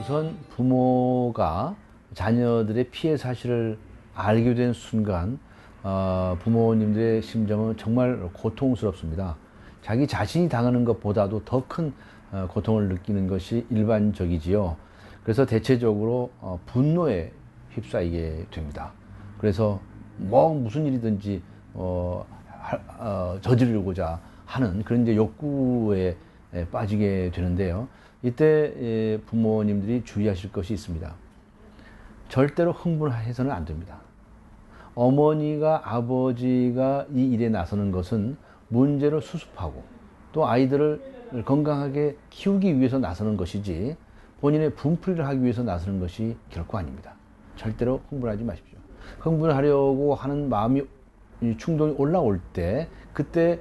우선 부모가 자녀들의 피해 사실을 알게 된 순간 부모님들의 심정은 정말 고통스럽습니다. 자기 자신이 당하는 것보다도 더 큰 고통을 느끼는 것이 일반적이지요. 그래서 대체적으로 분노에 휩싸이게 됩니다. 그래서 무슨 일이든지 저지르고자 하는 그런 이제 욕구에 빠지게 되는데요. 이때 부모님들이 주의하실 것이 있습니다. 절대로 흥분해서는 안 됩니다. 어머니가 아버지가 이 일에 나서는 것은 문제를 수습하고 또 아이들을 건강하게 키우기 위해서 나서는 것이지 본인의 분풀이를 하기 위해서 나서는 것이 결코 아닙니다. 절대로 흥분하지 마십시오. 흥분하려고 하는 마음이 충동이 올라올 때 그때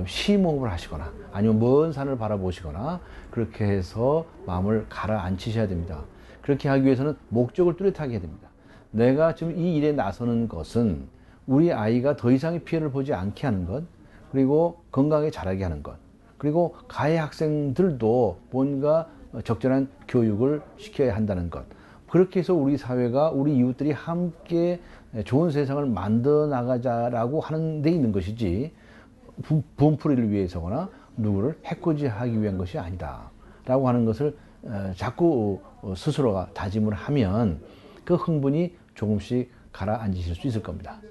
심호흡을 하시거나 아니면 먼 산을 바라보시거나 그렇게 해서 마음을 가라앉히셔야 됩니다. 그렇게 하기 위해서는 목적을 뚜렷하게 해야 됩니다. 내가 지금 이 일에 나서는 것은 우리 아이가 더 이상의 피해를 보지 않게 하는 것, 그리고 건강하게 자라게 하는 것, 그리고 가해 학생들도 뭔가 적절한 교육을 시켜야 한다는 것. 그렇게 해서 우리 사회가 우리 이웃들이 함께 좋은 세상을 만들어 나가자라고 하는 데 있는 것이지 분풀이를 위해서거나 누구를 해코지하기 위한 것이 아니다 라고 하는 것을 자꾸 스스로가 다짐을 하면 그 흥분이 조금씩 가라앉으실 수 있을 겁니다.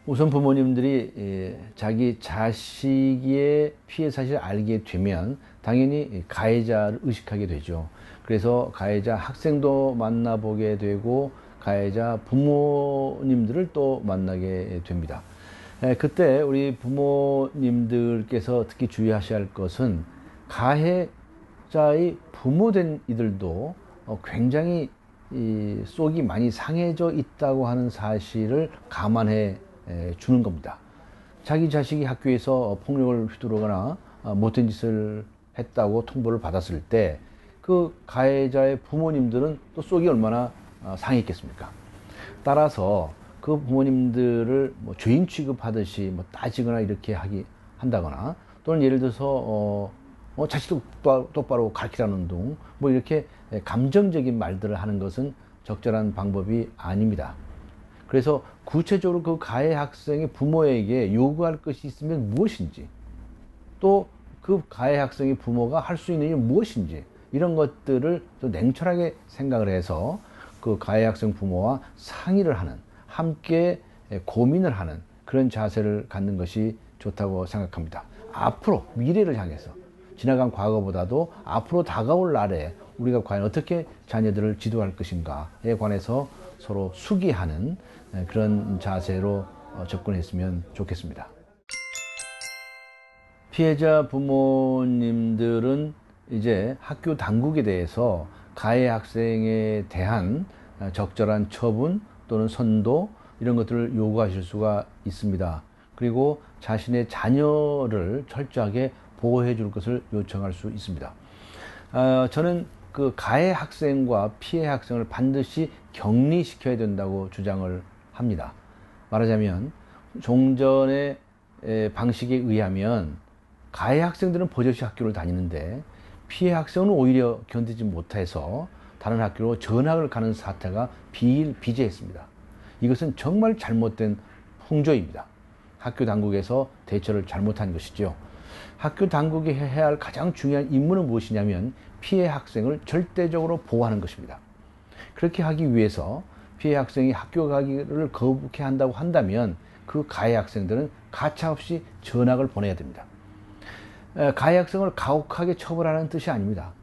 우선 부모님들이 자기 자식의 피해 사실을 알게 되면 당연히 가해자를 의식하게 되죠. 그래서 가해자 학생도 만나보게 되고 가해자 부모님들을 또 만나게 됩니다. 그때 우리 부모님들께서 특히 주의하셔야 할 것은 가해자의 부모된 이들도 굉장히 속이 많이 상해져 있다고 하는 사실을 감안해 주는 겁니다. 자기 자식이 학교에서 폭력을 휘두르거나 못된 짓을 했다고 통보를 받았을 때 그 가해자의 부모님들은 또 속이 얼마나 상했겠습니까? 따라서 그 부모님들을 죄인 취급하듯이 따지거나 이렇게 한다거나 또는 예를 들어서 자식 똑바로 가르치라는 둥 이렇게 감정적인 말들을 하는 것은 적절한 방법이 아닙니다. 그래서 구체적으로 그 가해 학생의 부모에게 요구할 것이 있으면 무엇인지 또 그 가해 학생의 부모가 할 수 있는 일이 무엇인지 이런 것들을 또 냉철하게 생각을 해서 그 가해 학생 부모와 상의를 하는 함께 고민을 하는 그런 자세를 갖는 것이 좋다고 생각합니다. 앞으로 미래를 향해서 지나간 과거보다도 앞으로 다가올 날에 우리가 과연 어떻게 자녀들을 지도할 것인가에 관해서 서로 수기하는 그런 자세로 접근했으면 좋겠습니다. 피해자 부모님들은 이제 학교 당국에 대해서 가해 학생에 대한 적절한 처분 또는 선도 이런 것들을 요구하실 수가 있습니다. 그리고 자신의 자녀를 철저하게 보호해 줄 것을 요청할 수 있습니다. 저는 그 가해 학생과 피해 학생을 반드시 격리시켜야 된다고 주장을 합니다. 말하자면 종전의 방식에 의하면 가해 학생들은 버젓이 학교를 다니는데 피해 학생은 오히려 견디지 못해서 다른 학교로 전학을 가는 사태가 비일비재했습니다. 이것은 정말 잘못된 풍조입니다. 학교 당국에서 대처를 잘못한 것이죠. 학교 당국이 해야 할 가장 중요한 임무는 무엇이냐면 피해 학생을 절대적으로 보호하는 것입니다. 그렇게 하기 위해서 피해 학생이 학교 가기를 거부케 한다고 한다면 그 가해 학생들은 가차없이 전학을 보내야 됩니다. 가해 학생을 가혹하게 처벌하는 뜻이 아닙니다.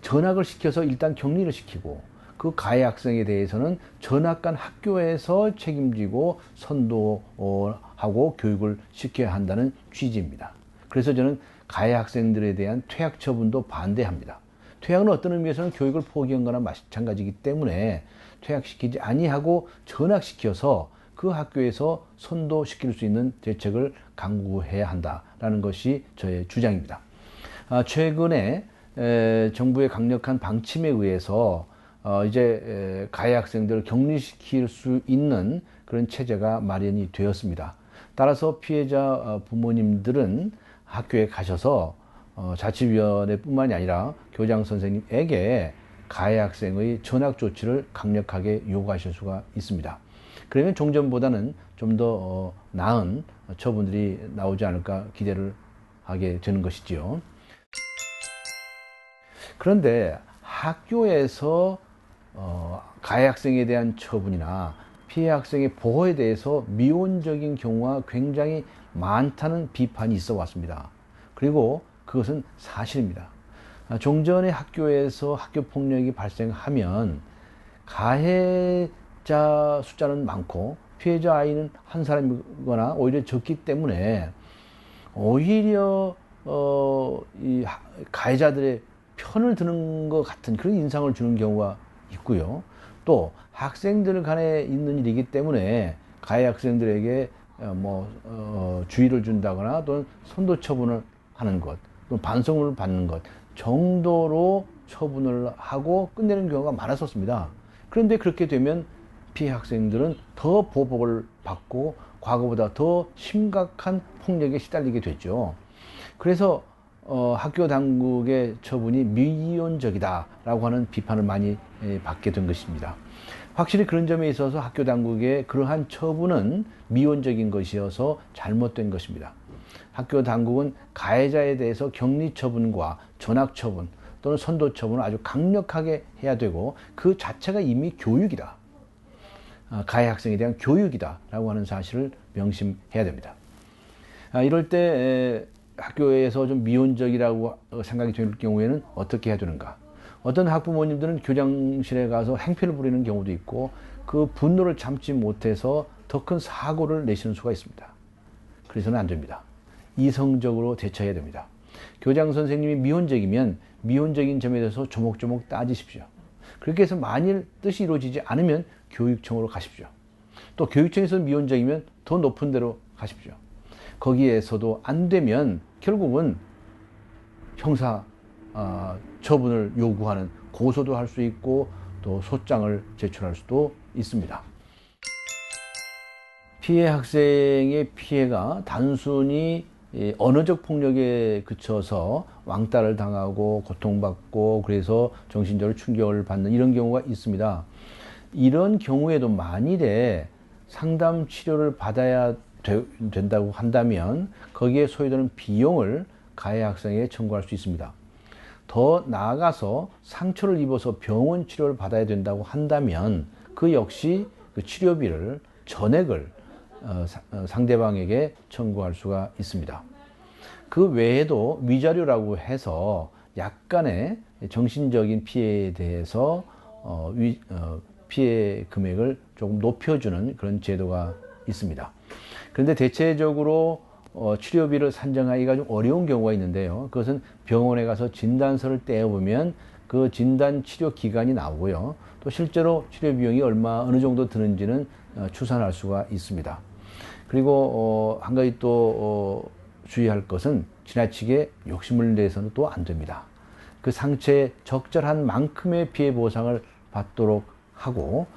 전학을 시켜서 일단 격리를 시키고 그 가해 학생에 대해서는 전학 간 학교에서 책임지고 선도하고 교육을 시켜야 한다는 취지입니다. 그래서 저는 가해 학생들에 대한 퇴학 처분도 반대합니다. 퇴학은 어떤 의미에서는 교육을 포기한 거나 마찬가지이기 때문에 퇴학시키지 아니하고 전학시켜서 그 학교에서 선도시킬 수 있는 대책을 강구해야 한다라는 것이 저의 주장입니다. 최근에 정부의 강력한 방침에 의해서 이제 가해 학생들을 격리시킬 수 있는 그런 체제가 마련이 되었습니다. 따라서 피해자 부모님들은 학교에 가셔서 자치위원회뿐만이 아니라 교장 선생님에게 가해 학생의 전학 조치를 강력하게 요구하실 수가 있습니다. 그러면 종전보다는 좀 더 나은 처분들이 나오지 않을까 기대를 하게 되는 것이지요. 그런데 학교에서 가해 학생에 대한 처분이나 피해 학생의 보호에 대해서 미온적인 경우가 굉장히 많다는 비판이 있어 왔습니다. 그리고 그것은 사실입니다. 종전에 학교에서 학교 폭력이 발생하면 가해자 숫자는 많고 피해자 아이는 한 사람이거나 오히려 적기 때문에 오히려 이 가해자들의 편을 드는 것 같은 그런 인상을 주는 경우가 있고요. 또 학생들 간에 있는 일이기 때문에 가해 학생들에게 주의를 준다거나 또는 선도 처분을 하는 것, 또는 반성을 받는 것 정도로 처분을 하고 끝내는 경우가 많았었습니다. 그런데 그렇게 되면 피해 학생들은 더 보복을 받고 과거보다 더 심각한 폭력에 시달리게 되죠. 그래서 학교 당국의 처분이 미온적이다라고 하는 비판을 많이 받게 된 것입니다. 확실히 그런 점에 있어서 학교 당국의 그러한 처분은 미온적인 것이어서 잘못된 것입니다. 학교 당국은 가해자에 대해서 격리 처분과 전학 처분 또는 선도 처분을 아주 강력하게 해야 되고 그 자체가 이미 교육이다. 가해 학생에 대한 교육이다라고 하는 사실을 명심해야 됩니다. 이럴 때 학교에서 좀 미온적이라고 생각이 될 경우에는 어떻게 해야 되는가? 어떤 학부모님들은 교장실에 가서 행패를 부리는 경우도 있고 그 분노를 참지 못해서 더 큰 사고를 내시는 수가 있습니다. 그래서는 안 됩니다. 이성적으로 대처해야 됩니다. 교장 선생님이 미온적이면 미온적인 점에 대해서 조목조목 따지십시오. 그렇게 해서 만일 뜻이 이루어지지 않으면 교육청으로 가십시오. 또 교육청에서 미온적이면 더 높은 데로 가십시오. 거기에서도 안 되면 결국은 형사 처분을 요구하는 고소도 할 수 있고 또 소장을 제출할 수도 있습니다. 피해 학생의 피해가 단순히 언어적 폭력에 그쳐서 왕따를 당하고 고통받고 그래서 정신적으로 충격을 받는 이런 경우가 있습니다. 이런 경우에도 만일에 상담 치료를 받아야 된다고 한다면 거기에 소요되는 비용을 가해 학생에게 청구할 수 있습니다. 더 나아가서 상처를 입어서 병원 치료를 받아야 된다고 한다면 그 역시 그 치료비를 전액을 상대방에게 청구할 수가 있습니다. 그 외에도 위자료라고 해서 약간의 정신적인 피해에 대해서 피해 금액을 조금 높여주는 그런 제도가 있습니다. 그런데 대체적으로 치료비를 산정하기가 좀 어려운 경우가 있는데요. 그것은 병원에 가서 진단서를 떼어보면 그 진단 치료 기간이 나오고요. 또 실제로 치료 비용이 어느 정도 드는지는 추산할 수가 있습니다. 그리고 한 가지 또 주의할 것은 지나치게 욕심을 내서는 또 안 됩니다. 그 상처에 적절한 만큼의 피해 보상을 받도록 하고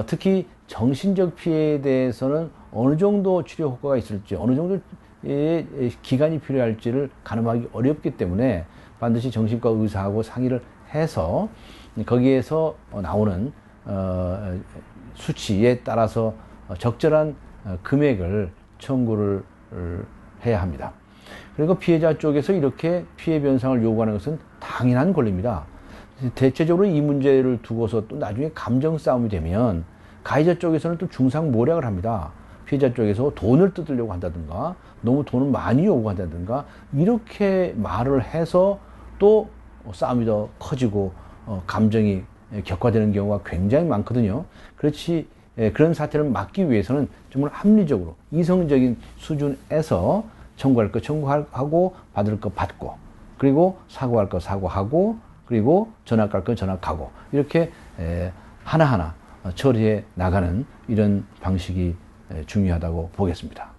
특히 정신적 피해에 대해서는 어느 정도 치료 효과가 있을지 어느 정도의 기간이 필요할지를 가늠하기 어렵기 때문에 반드시 정신과 의사하고 상의를 해서 거기에서 나오는 수치에 따라서 적절한 금액을 청구를 해야 합니다. 그리고 피해자 쪽에서 이렇게 피해 변상을 요구하는 것은 당연한 권리입니다. 대체적으로 이 문제를 두고서 또 나중에 감정 싸움이 되면 가해자 쪽에서는 또 중상모략을 합니다. 피해자 쪽에서 돈을 뜯으려고 한다든가 너무 돈을 많이 요구한다든가 이렇게 말을 해서 또 싸움이 더 커지고 감정이 격화되는 경우가 굉장히 많거든요. 그렇지 그런 사태를 막기 위해서는 정말 합리적으로 이성적인 수준에서 청구할 거 청구하고 받을 거 받고 그리고 사과할 거 사과하고 그리고 전학갈 건 전학하고 이렇게 하나하나 처리해 나가는 이런 방식이 중요하다고 보겠습니다.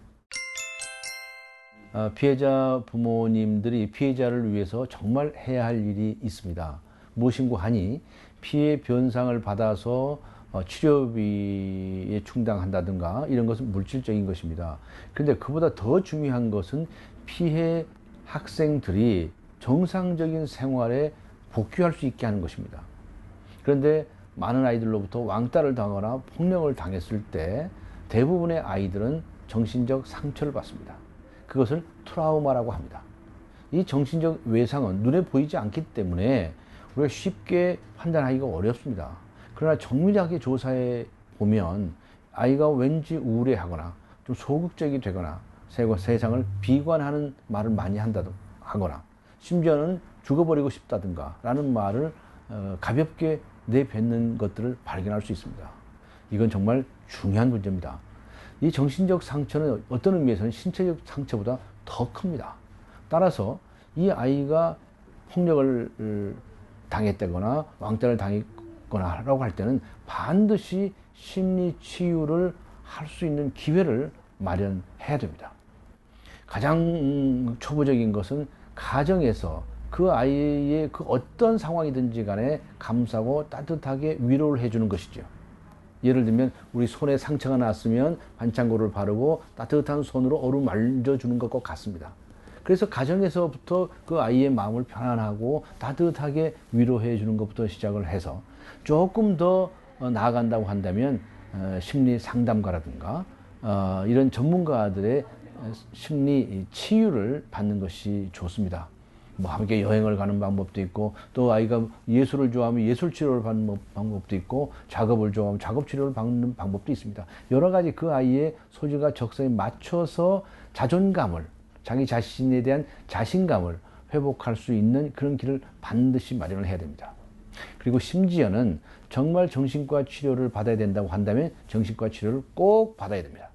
피해자 부모님들이 피해자를 위해서 정말 해야 할 일이 있습니다. 무엇인고 하니 피해 변상을 받아서 치료비에 충당한다든가 이런 것은 물질적인 것입니다. 그런데 그보다 더 중요한 것은 피해 학생들이 정상적인 생활에 복귀할 수 있게 하는 것입니다. 그런데 많은 아이들로부터 왕따를 당하거나 폭력을 당했을 때 대부분의 아이들은 정신적 상처를 받습니다. 그것을 트라우마라고 합니다. 이 정신적 외상은 눈에 보이지 않기 때문에 우리가 쉽게 판단하기가 어렵습니다. 그러나 정밀하게 조사해 보면 아이가 왠지 우울해하거나 좀 소극적이 되거나 세상을 비관하는 말을 많이 하거나 심지어는 죽어버리고 싶다든가 라는 말을 가볍게 내뱉는 것들을 발견할 수 있습니다. 이건 정말 중요한 문제입니다. 이 정신적 상처는 어떤 의미에서는 신체적 상처보다 더 큽니다. 따라서 이 아이가 폭력을 당했다거나 왕따를 당했거나 라고 할 때는 반드시 심리 치유를 할 수 있는 기회를 마련해야 됩니다. 가장 초보적인 것은 가정에서 그 아이의 그 어떤 상황이든지 간에 감싸고 따뜻하게 위로를 해주는 것이죠. 예를 들면 우리 손에 상처가 났으면 반창고를 바르고 따뜻한 손으로 얼음 만져주는 것과 같습니다. 그래서 가정에서부터 그 아이의 마음을 편안하고 따뜻하게 위로해 주는 것부터 시작을 해서 조금 더 나아간다고 한다면 심리 상담가라든가 이런 전문가들의 심리 치유를 받는 것이 좋습니다. 뭐 함께 여행을 가는 방법도 있고, 또 아이가 예술을 좋아하면 예술 치료를 받는 방법도 있고, 작업을 좋아하면 작업 치료를 받는 방법도 있습니다. 여러 가지 그 아이의 소질과 적성에 맞춰서 자존감을, 자기 자신에 대한 자신감을 회복할 수 있는 그런 길을 반드시 마련을 해야 됩니다. 그리고 심지어는 정말 정신과 치료를 받아야 된다고 한다면 정신과 치료를 꼭 받아야 됩니다.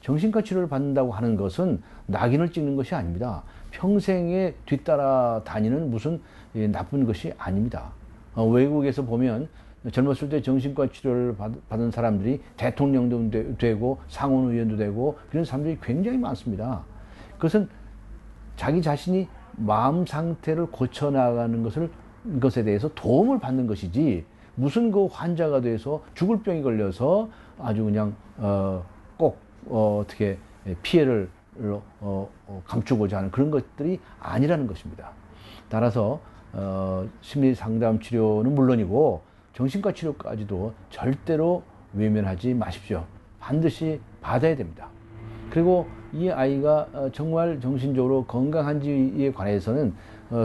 정신과 치료를 받는다고 하는 것은 낙인을 찍는 것이 아닙니다. 평생에 뒤따라 다니는 무슨 나쁜 것이 아닙니다. 외국에서 보면 젊었을 때 정신과 치료를 받은 사람들이 대통령도 되고 상원의원도 되고 그런 사람들이 굉장히 많습니다. 그것은 자기 자신이 마음 상태를 고쳐나가는 것에 대해서 도움을 받는 것이지, 무슨 그 환자가 돼서 죽을 병이 걸려서 아주 그냥 꼭 어떻게 피해를 감추고자 하는 그런 것들이 아니라는 것입니다. 따라서 심리 상담 치료는 물론이고 정신과 치료까지도 절대로 외면하지 마십시오. 반드시 받아야 됩니다. 그리고 이 아이가 정말 정신적으로 건강한지에 관해서는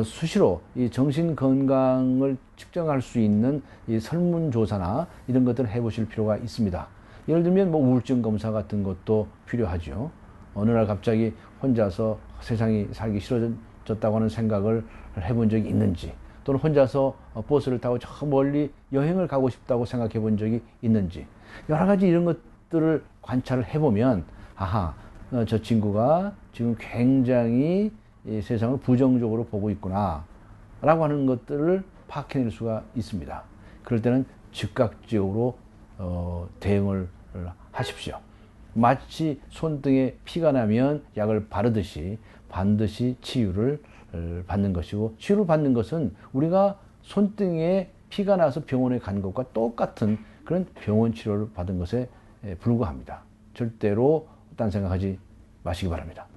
수시로 이 정신 건강을 측정할 수 있는 이 설문조사나 이런 것들을 해보실 필요가 있습니다. 예를 들면 뭐 우울증 검사 같은 것도 필요하죠. 어느 날 갑자기 혼자서 세상이 살기 싫어졌다고 하는 생각을 해본 적이 있는지, 또는 혼자서 버스를 타고 저 멀리 여행을 가고 싶다고 생각해 본 적이 있는지, 여러 가지 이런 것들을 관찰을 해보면 아하, 저 친구가 지금 굉장히 이 세상을 부정적으로 보고 있구나 라고 하는 것들을 파악해낼 수가 있습니다. 그럴 때는 즉각적으로 대응을 하십시오. 마치 손등에 피가 나면 약을 바르듯이 반드시 치유를 받는 것이고, 치유를 받는 것은 우리가 손등에 피가 나서 병원에 간 것과 똑같은 그런 병원 치료를 받은 것에 불과합니다. 절대로 딴 생각하지 마시기 바랍니다.